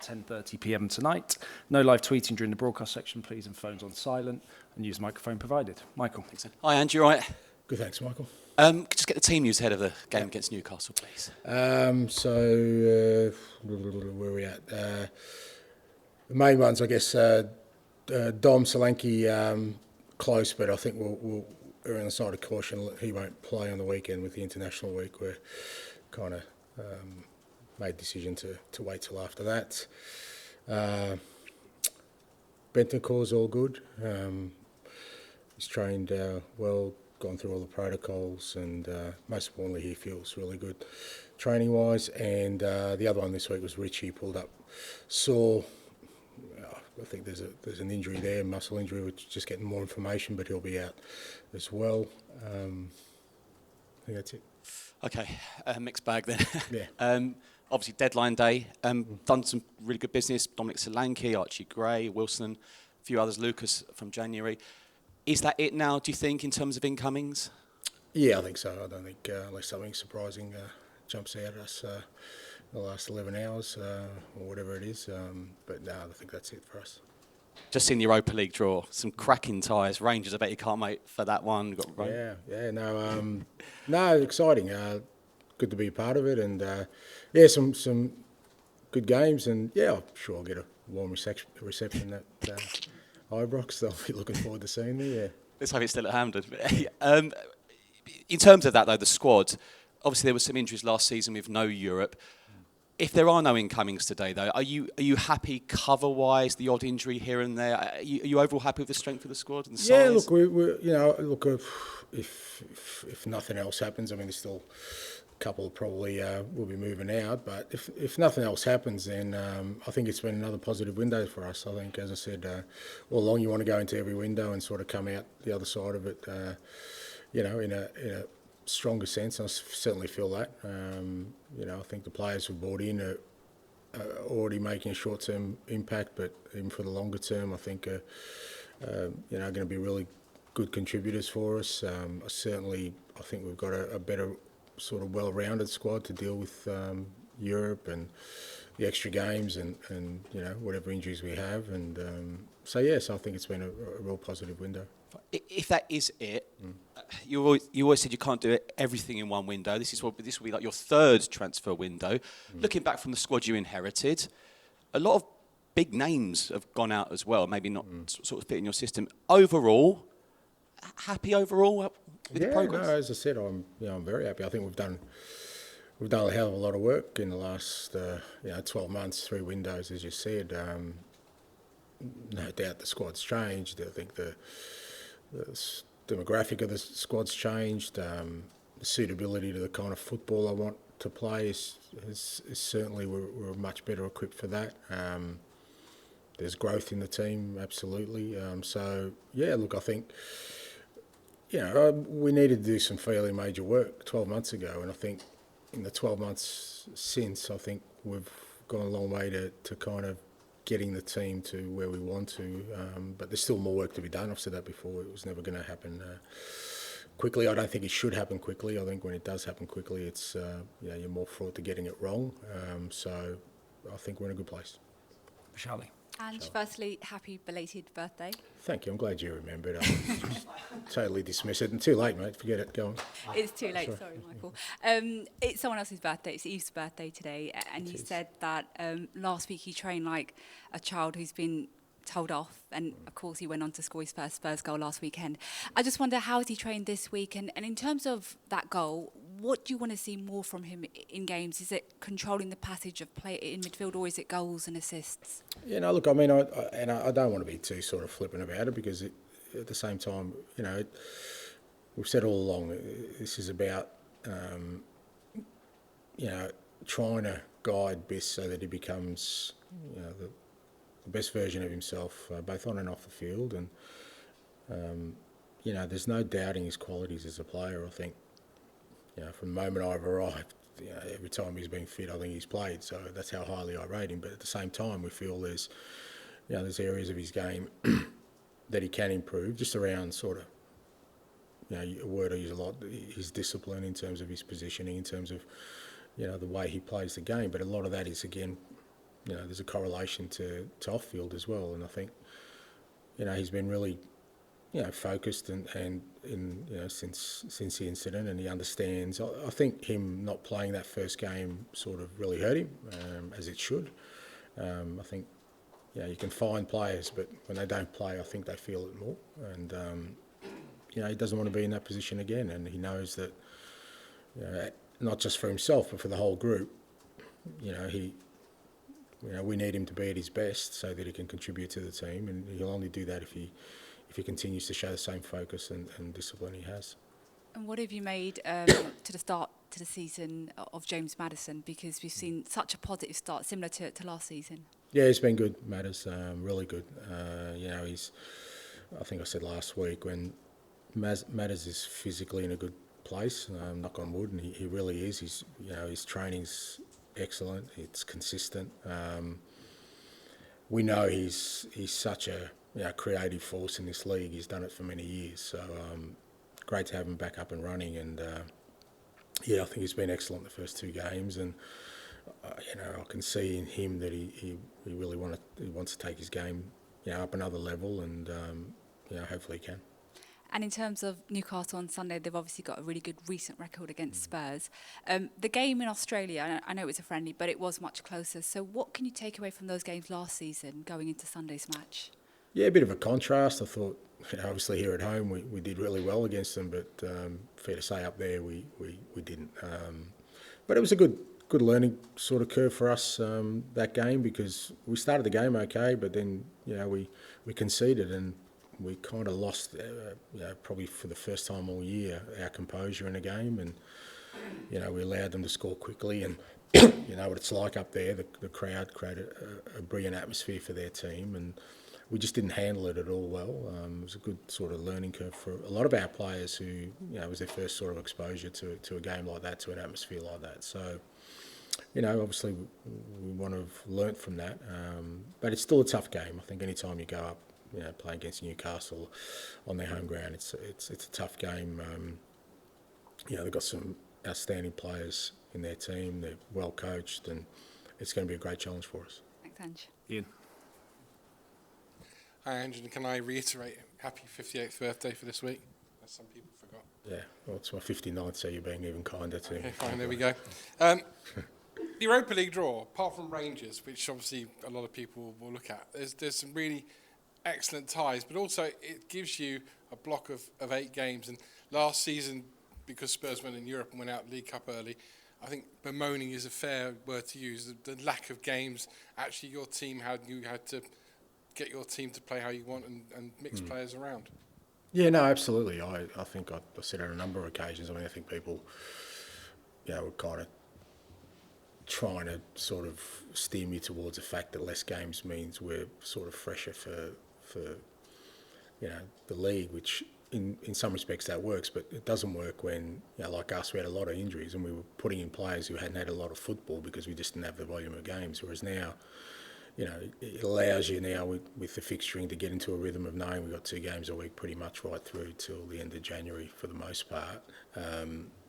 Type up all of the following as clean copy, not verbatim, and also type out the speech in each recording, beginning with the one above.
10:30 p.m. tonight. No live tweeting during the broadcast section, please, and phones on silent, and use the microphone provided. Michael. Thanks. Hi, Ange, you all right? Good, thanks, Michael. Just get the team news ahead of the game against Newcastle, please. Where are we at? The main ones, I guess, Dom Solanke, close, but I think we'll err on the side of caution. He won't play on the weekend with the international week. We're kind of made the decision to wait till after that. Bentancur's all good. He's trained well, gone through all the protocols, and most importantly, he feels really good training-wise. And the other one this week was Richie, pulled up sore. I think there's an injury there, muscle injury. We're just getting more information, but he'll be out as well. I think that's it. Okay, mixed bag then. Yeah. Obviously, deadline day. Done some really good business. Dominic Solanke, Archie Gray, Wilson, a few others, Lucas from January. Is that it now, do you think, in terms of incomings? Yeah, I think so. I don't think unless something surprising jumps out at us in the last 11 hours or whatever it is. But no, I think that's it for us. Just in the Europa League draw, some cracking ties. Rangers, I bet you can't wait for that one. No, exciting. Good to be a part of it, and some good games, and I'm sure I'll get a warm reception at Ibrox. They'll be looking forward to seeing me. Yeah. Let's hope it's still at Hampden. In terms of that, though, the squad. Obviously, there were some injuries last season with no Europe. If there are no incomings today, though, are you happy cover-wise? The odd injury here and there. Are you overall happy with the strength of the squad and the size? Yeah, look, if nothing else happens, I mean, there's still a couple probably will be moving out. But if nothing else happens, then I think it's been another positive window for us. I think, as I said, all along you want to go into every window and sort of come out the other side of it, in a stronger sense. I certainly feel that. I think the players who brought in are already making a short-term impact, but even for the longer term, I think are going to be really good contributors for us. I think we've got a better sort of well-rounded squad to deal with Europe and the extra games and whatever injuries we have. And so I think it's been a real positive window. If that is it, you always said you can't do everything in one window. This will be like your third transfer window. Looking back from the squad you inherited, a lot of big names have gone out as well. Maybe not sort of fit in your system. Overall, happy overall with the progress? No, as I said, I'm very happy. I think we've done a hell of a lot of work in the last 12 months, 3 windows, as you said. No doubt the squad's changed. I think the demographic of the squad's changed. The suitability to the kind of football I want to play is certainly we're much better equipped for that. There's growth in the team, absolutely. I think we needed to do some fairly major work 12 months ago, and I think in the 12 months since, I think we've gone a long way to kind of getting the team to where we want to, but there's still more work to be done. I've said that before. It was never going to happen quickly. I don't think it should happen quickly. I think when it does happen quickly, it's you're more fraught to getting it wrong. So I think we're in a good place. Charlie. And firstly, happy belated birthday. Thank you. I'm glad you remembered. I totally dismiss it. And too late, mate. Forget it. Go on. It's too late. Sorry, Michael. It's someone else's birthday. It's Eve's birthday today. And you said that last week he trained like a child who's been told off. And, of course, he went on to score his first Spurs goal last weekend. I just wonder, how has he trained this week? And in terms of that goal, what do you want to see more from him in games? Is it controlling the passage of play in midfield, or is it goals and assists? Look, I mean, I don't want to be too sort of flippant about it, because at the same time, we've said all along, this is about, trying to guide Biss so that he becomes, the best version of himself, both on and off the field. And, there's no doubting his qualities as a player. I think, from the moment I've arrived, every time he's been fit, I think he's played. So that's how highly I rate him. But at the same time, we feel there's areas of his game that he can improve, just around sort of, a word I use a lot, his discipline in terms of his positioning, in terms of, the way he plays the game. But a lot of that is, again, there's a correlation to off-field as well. And I think, he's been really, focused and in since the incident, and he understands. I think him not playing that first game sort of really hurt him, as it should. I think, you can find players, but when they don't play, I think they feel it more. And he doesn't want to be in that position again, and he knows that, not just for himself but for the whole group, we need him to be at his best so that he can contribute to the team, and he'll only do that if he continues to show the same focus and discipline he has. And what have you made to the start to the season of James Maddison? Because we've seen such a positive start, similar to last season. Yeah, he's been good, Maddis, really good. I think I said last week, when Maddis is physically in a good place, knock on wood, and he really is. His training's excellent. It's consistent. We know he's such a creative force in this league. He's done it for many years. So great to have him back up and running. And I think he's been excellent the first two games. And I can see in him that he really wants to take his game up another level, and hopefully he can. And in terms of Newcastle on Sunday, they've obviously got a really good recent record against Spurs. The game in Australia, I know it was a friendly, but it was much closer. So what can you take away from those games last season going into Sunday's match? Yeah, a bit of a contrast. I thought, obviously here at home we did really well against them, but fair to say up there we didn't. But it was a good learning sort of curve for us, that game, because we started the game okay, but then we conceded, and we kind of lost, probably for the first time all year, our composure in a game, and we allowed them to score quickly, and what it's like up there. The crowd created a brilliant atmosphere for their team, and we just didn't handle it at all well. It was a good sort of learning curve for a lot of our players who, it was their first sort of exposure to a game like that, to an atmosphere like that. So, obviously we want to have learnt from that, but it's still a tough game. I think any time you go up, playing against Newcastle on their home ground, it's a tough game. They've got some outstanding players in their team. They're well coached, and it's going to be a great challenge for us. Thanks, Ange. Ian. Hi, Ange, and can I reiterate happy 58th birthday for this week, as some people forgot? Yeah, well, it's my 59th, so you're being even kinder to me. Okay, fine, there we go. The Europa League draw, apart from Rangers, which obviously a lot of people will look at, there's some really excellent ties, but also it gives you a block of 8 games. And last season, because Spurs went in Europe and went out League Cup early, I think bemoaning is a fair word to use. The lack of games, actually your team had to get your team to play how you want and mix players around. Yeah, no, absolutely. I think I said on a number of occasions. I think people, were kind of trying to sort of steer me towards the fact that less games means we're sort of fresher for the league, which in some respects that works, but it doesn't work when, like us, we had a lot of injuries and we were putting in players who hadn't had a lot of football because we just didn't have the volume of games. Whereas now, it allows you now with the fixturing to get into a rhythm of knowing we've got 2 games a week pretty much right through till the end of January for the most part.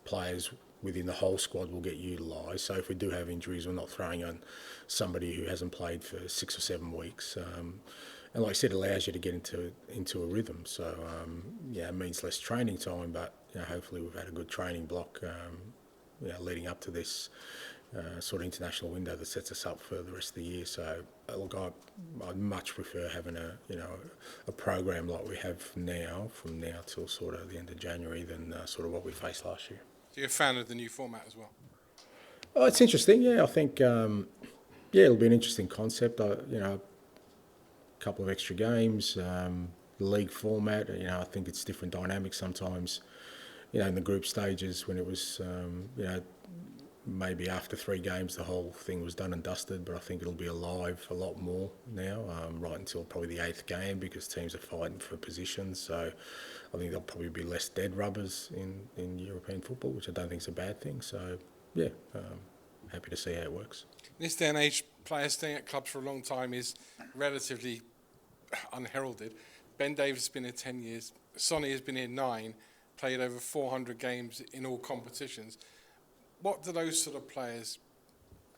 Players within the whole squad will get utilised. So if we do have injuries, we're not throwing on somebody who hasn't played for 6 or 7 weeks. And like I said, it allows you to get into a rhythm. So, it means less training time, but hopefully we've had a good training block leading up to this sort of international window that sets us up for the rest of the year. So, look, I'd much prefer having a program like we have now, from now till sort of the end of January, than sort of what we faced last year. So you're a fan of the new format as well? Oh, it's interesting. Yeah, I think it'll be an interesting concept. Couple of extra games, the league format. I think it's different dynamics sometimes. In the group stages when it was, maybe after 3 games the whole thing was done and dusted. But I think it'll be alive a lot more now, right until probably the 8th game, because teams are fighting for positions. So I think there'll probably be less dead rubbers in European football, which I don't think is a bad thing. So happy to see how it works. In this day and age, players staying at clubs for a long time is relatively unheralded. Ben Davies has been here 10 years. Sonny has been here 9, played over 400 games in all competitions. What do those sort of players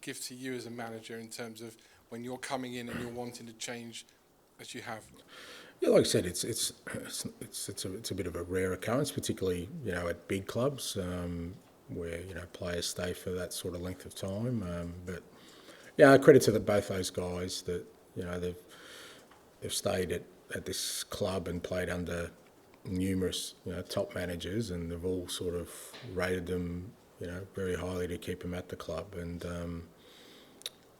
give to you as a manager in terms of when you're coming in and you're wanting to change as you have? Yeah, like I said, it's a bit of a rare occurrence, particularly at big clubs where players stay for that sort of length of time. But yeah, credit to both those guys that they've stayed at this club and played under numerous top managers, and they've all sort of rated them very highly to keep them at the club. And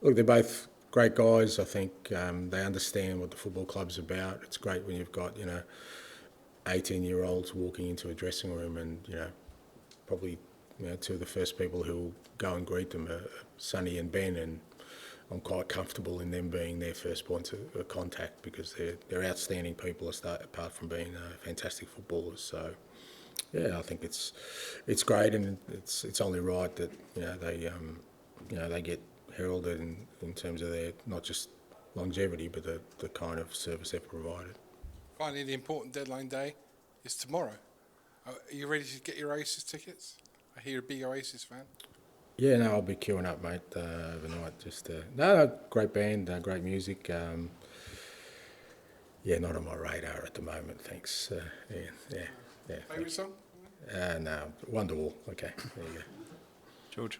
look, they're both great guys. I think they understand what the football club's about. It's great when you've got 18-year-olds walking into a dressing room, and probably two of the first people who will go and greet them are Sonny and Ben, and I'm quite comfortable in them being their first points of contact, because they're outstanding people apart from being fantastic footballers. So yeah, I think it's great, and it's only right that they get heralded in terms of their not just longevity but the kind of service they've provided. Finally, the important deadline day is tomorrow. Are you ready to get your Oasis tickets? I hear you're a big Oasis fan. Yeah, no, I'll be queuing up, mate, overnight. Just no, great band, great music. Yeah, not on my radar at the moment, thanks. Yeah. Favourite song? No, Wonderwall. Okay, there you go. George.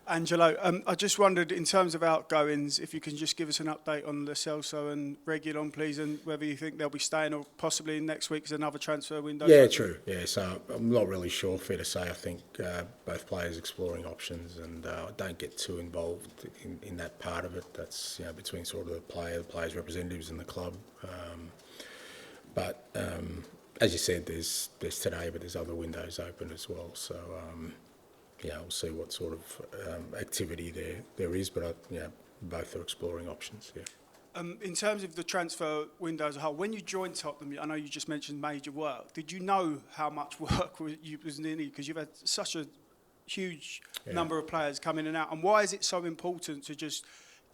Angelo, I just wondered, in terms of outgoings, if you can just give us an update on Lo Celso and Reguilon, please, and whether you think they'll be staying or possibly next week is another transfer window. Yeah, true. Yeah, so I'm not really sure. Fair to say, I think both players exploring options, and I don't get too involved in that part of it. That's between sort of the players' representatives and the club. But as you said, there's today, but there's other windows open as well. So. Yeah, we'll see what sort of activity there is, but both are exploring options. Yeah. In terms of the transfer window as a whole, when you joined Tottenham, I know you just mentioned major work. Did you know how much work was needed? Because you've had such a huge number of players come in and out. And why is it so important to just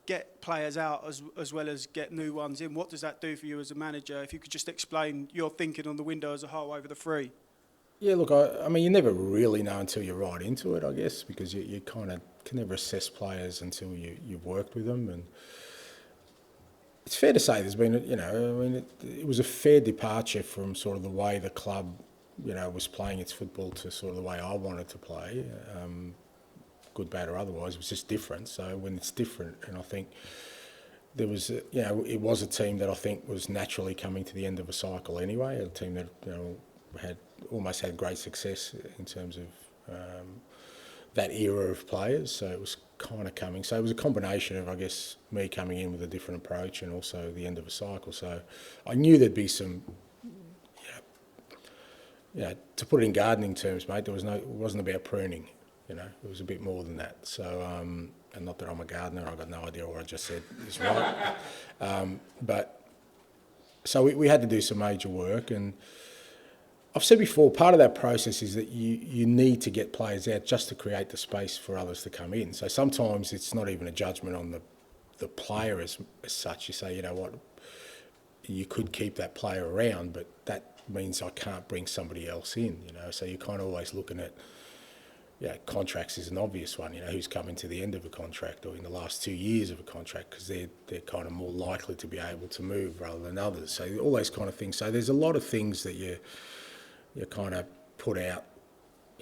get players out as well as get new ones in? What does that do for you as a manager? If you could just explain your thinking on the window as a whole over the three. Yeah, look, I mean, you never really know until you're right into it, I guess, because you kind of can never assess players until you've worked with them. And it's fair to say there's been, it was a fair departure from sort of the way the club, was playing its football to sort of the way I wanted to play, good, bad or otherwise. It was just different. So when it's different, and I think there was, it was a team that I think was naturally coming to the end of a cycle anyway, a team that, almost had great success in terms of that era of players, so it was kind of coming. So it was a combination of, I guess, me coming in with a different approach and also the end of a cycle. So I knew there'd be some, to put it in gardening terms, mate, it wasn't about pruning, it was a bit more than that. So, and not that I'm a gardener, I've got no idea what I just said is right. But so we had to do some major work, and I've said before, part of that process is that you need to get players out just to create the space for others to come in. So sometimes it's not even a judgment on the player as such. You say, what, you could keep that player around, but that means I can't bring somebody else in, So you're kind of always looking at, contracts is an obvious one, who's coming to the end of a contract or in the last 2 years of a contract, because they're kind of more likely to be able to move rather than others. So all those kind of things. So there's a lot of things that you kind of put out,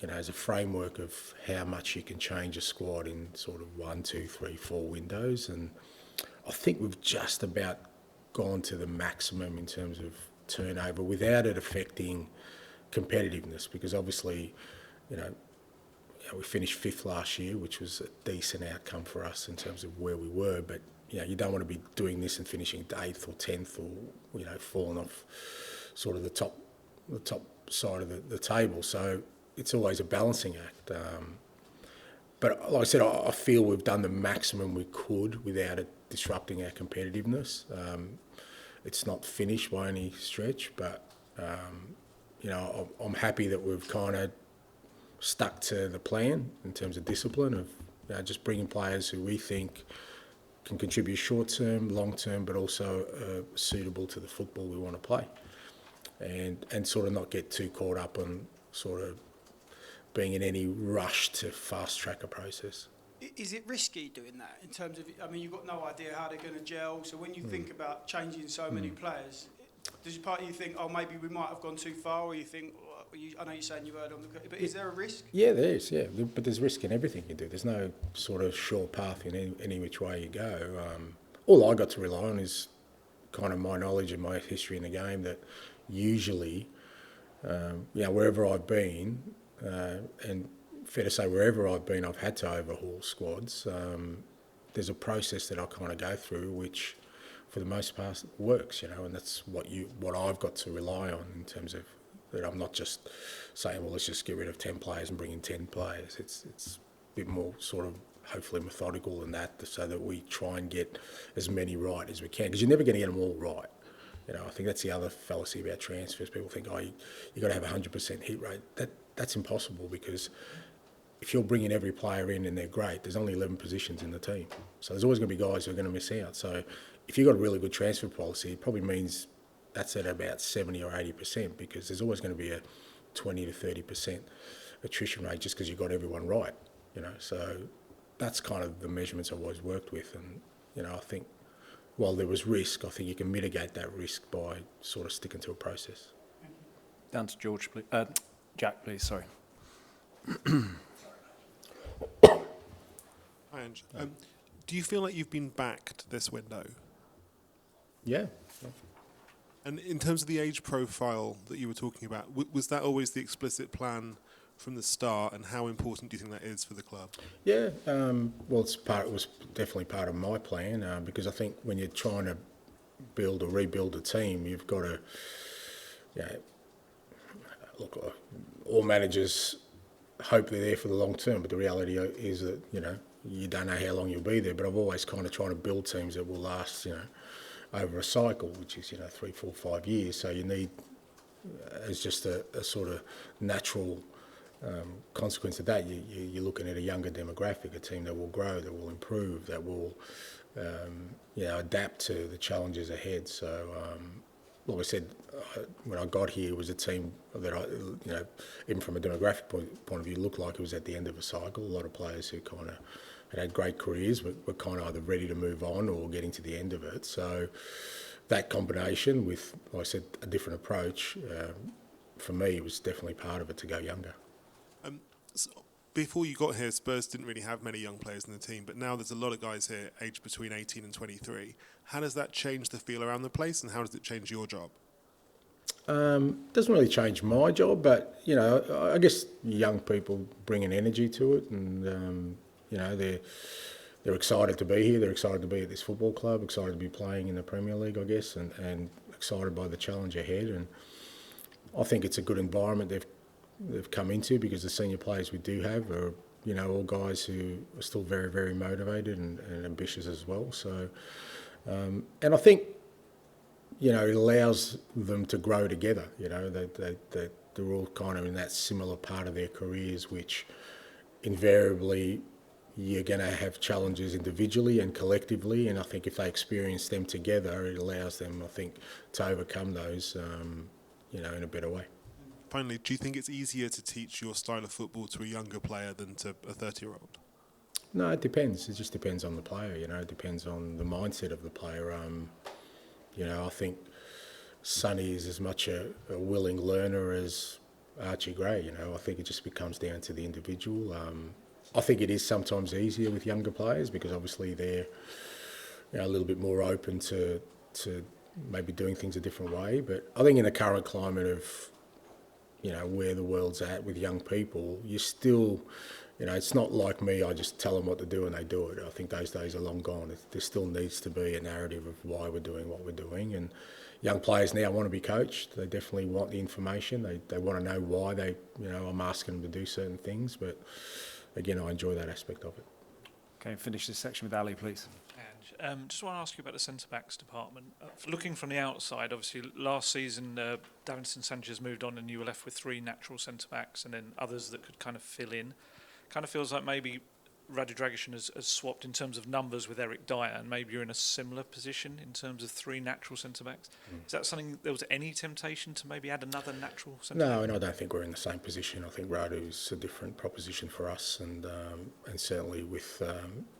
as a framework of how much you can change a squad in sort of 1, 2, 3, 4 windows. And I think we've just about gone to the maximum in terms of turnover without it affecting competitiveness, because obviously, we finished 5th last year, which was a decent outcome for us in terms of where we were. But, you don't want to be doing this and finishing 8th or 10th or, falling off sort of the top side of the table. So it's always a balancing act. But like I said, I feel we've done the maximum we could without it disrupting our competitiveness. It's not finished by any stretch, but I'm happy that we've kind of stuck to the plan in terms of discipline of just bringing players who we think can contribute short term, long term, but also suitable to the football we want to play. And sort of not get too caught up on sort of being in any rush to fast track a process. Is it risky doing that in terms of, I mean, you've got no idea how they're going to gel, so when you think about changing so many players, does part of you think, oh, maybe we might have gone too far, or you think, I know you're saying you heard on the, but is there a risk? Yeah, there is, yeah. But there's risk in everything you do. There's no sort of sure path in any which way you go. All I got to rely on is kind of my knowledge and my history in the game, that usually, wherever I've been, and fair to say wherever I've been, I've had to overhaul squads. There's a process that I kind of go through, which for the most part works, and that's what I've got to rely on in terms of that. I'm not just saying, well, let's just get rid of 10 players and bring in 10 players. It's a bit more sort of hopefully methodical than that, so that we try and get as many right as we can, because you're never going to get them all right. I think that's the other fallacy about transfers. People think, you got to have 100% hit rate. That's impossible, because if you're bringing every player in and they're great, there's only 11 positions in the team. So there's always going to be guys who are going to miss out. So if you've got a really good transfer policy, it probably means that's at about 70 or 80%, because there's always going to be a 20 to 30% attrition rate just because you've got everyone right. So that's kind of the measurements I've always worked with. And, I think while there was risk, I think you can mitigate that risk by sort of sticking to a process. Down to George, please. Jack, please, sorry. Hi, Ange. Do you feel like you've been backed this window? Yeah. And in terms of the age profile that you were talking about, was that always the explicit plan from the start, and how important do you think that is for the club? Yeah, well, it was definitely part of my plan, because I think when you're trying to build or rebuild a team, you've got to, look, all managers hope they're there for the long term, but the reality is that, you don't know how long you'll be there. But I've always kind of tried to build teams that will last, over a cycle, which is, 3, 4, 5 years. So you need, as just a sort of natural consequence of that, you're looking at a younger demographic, a team that will grow, that will improve, that will adapt to the challenges ahead. So, like I said, when I got here, it was a team that even from a demographic point of view, looked like it was at the end of a cycle. A lot of players who kind of had great careers but were kind of either ready to move on or getting to the end of it. So that combination with, like I said, a different approach, for me, was definitely part of it to go younger. So before you got here, Spurs didn't really have many young players in the team, but now there's a lot of guys here aged between 18 and 23. How does that change the feel around the place, and how does it change your job? Doesn't really change my job, but, I guess young people bring an energy to it, and, they're excited to be here. They're excited to be at this football club, excited to be playing in the Premier League, I guess, and excited by the challenge ahead. And I think it's a good environment they've come into, because the senior players we do have are, all guys who are still very, very motivated and ambitious as well. So, and I think, it allows them to grow together. They're all kind of in that similar part of their careers, which invariably you're going to have challenges individually and collectively. And I think if they experience them together, it allows them, I think, to overcome those, in a better way. Finally, do you think it's easier to teach your style of football to a younger player than to a 30-year-old? No, it depends. It just depends on the player, It depends on the mindset of the player. I think Sonny is as much a willing learner as Archie Gray, I think it just becomes down to the individual. I think it is sometimes easier with younger players, because obviously they're a little bit more open to maybe doing things a different way. But I think in the current climate of where the world's at with young people, you still, it's not like me, I just tell them what to do and they do it. I think those days are long gone. There still needs to be a narrative of why we're doing what we're doing. And young players now want to be coached. They definitely want the information. They want to know why I'm asking them to do certain things. But again, I enjoy that aspect of it. Okay, finish this section with Ali, please. Just want to ask you about the centre-backs department. Looking from the outside, obviously, last season, Davinson Sanchez moved on and you were left with 3 natural centre-backs and then others that could kind of fill in. Kind of feels like maybe Radu Dragic has swapped in terms of numbers with Eric Dyer, and maybe you're in a similar position in terms of three natural centre-backs. Is that something, there was any temptation to maybe add another natural centre-back? No, and I don't think we're in the same position. I think Radu's a different proposition for us, and certainly with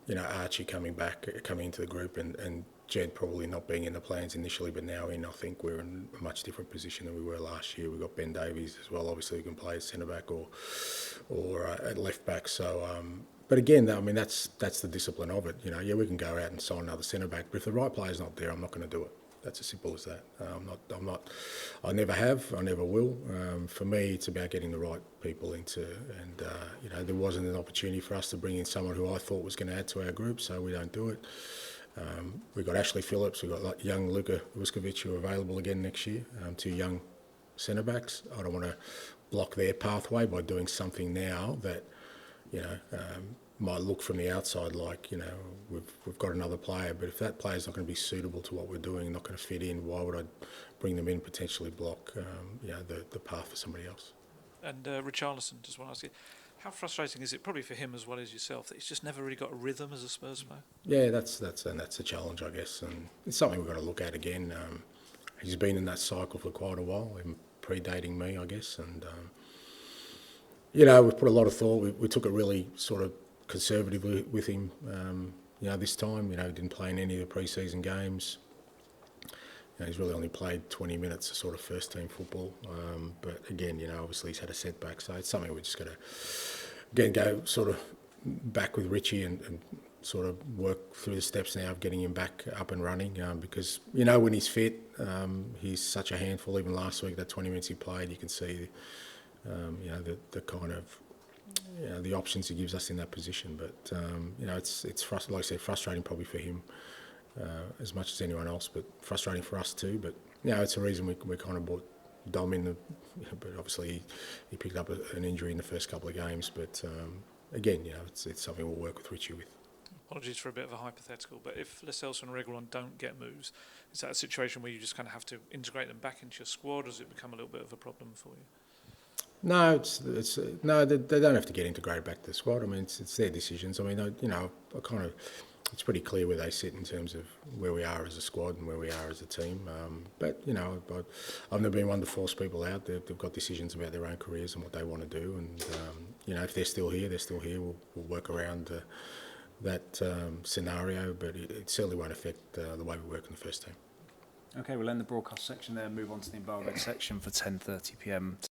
Archie coming into the group, and Jed probably not being in the plans initially, but now in, I think we're in a much different position than we were last year. We've got Ben Davies as well, obviously, who can play as centre-back or at left-back. So, but again, I mean, that's the discipline of it. Yeah, we can go out and sign another centre-back, but if the right player's not there, I'm not going to do it. That's as simple as that. I never have, I never will. For me, it's about getting the right people into, and there wasn't an opportunity for us to bring in someone who I thought was going to add to our group, so we don't do it. We've got Ashley Phillips, we've got young Luka Vuskovic who are available again next year, two young centre-backs. I don't want to block their pathway by doing something now that, might look from the outside like, we've got another player, but if that player's not going to be suitable to what we're doing, not going to fit in, why would I bring them in, potentially block, the path for somebody else? And Richarlison, just want to ask you, how frustrating is it, probably for him as well as yourself, that he's just never really got a rhythm as a Spurs player? Yeah, that's a challenge, I guess, and it's something we've got to look at again. He's been in that cycle for quite a while, him predating me, I guess, and we've put a lot of thought. We took it really sort of conservatively with him, this time. He didn't play in any of the pre-season games. He's really only played 20 minutes of sort of first-team football. But again, obviously he's had a setback, so it's something we're just going to, again, go sort of back with Richie and sort of work through the steps now of getting him back up and running, because, when he's fit, he's such a handful. Even last week, that 20 minutes he played, you can see, the kind of, the options he gives us in that position. But, it's like I said, frustrating probably for him as much as anyone else, but frustrating for us too. But, it's a reason we kind of brought Dom in, but obviously he picked up an injury in the first couple of games. But, again, it's something we'll work with Richie with. Apologies for a bit of a hypothetical, but if Lo Celso and Reguilón don't get moves, is that a situation where you just kind of have to integrate them back into your squad, or does it become a little bit of a problem for you? No, no. They don't have to get integrated back to the squad. I mean, it's their decisions. I mean, I kind of, it's pretty clear where they sit in terms of where we are as a squad and where we are as a team. But I've never been one to force people out. They've got decisions about their own careers and what they want to do. And if they're still here, they're still here. We'll work around that scenario, but it certainly won't affect the way we work in the first team. Okay, we'll end the broadcast section there and move on to the embargoed section for 10:30 p.m.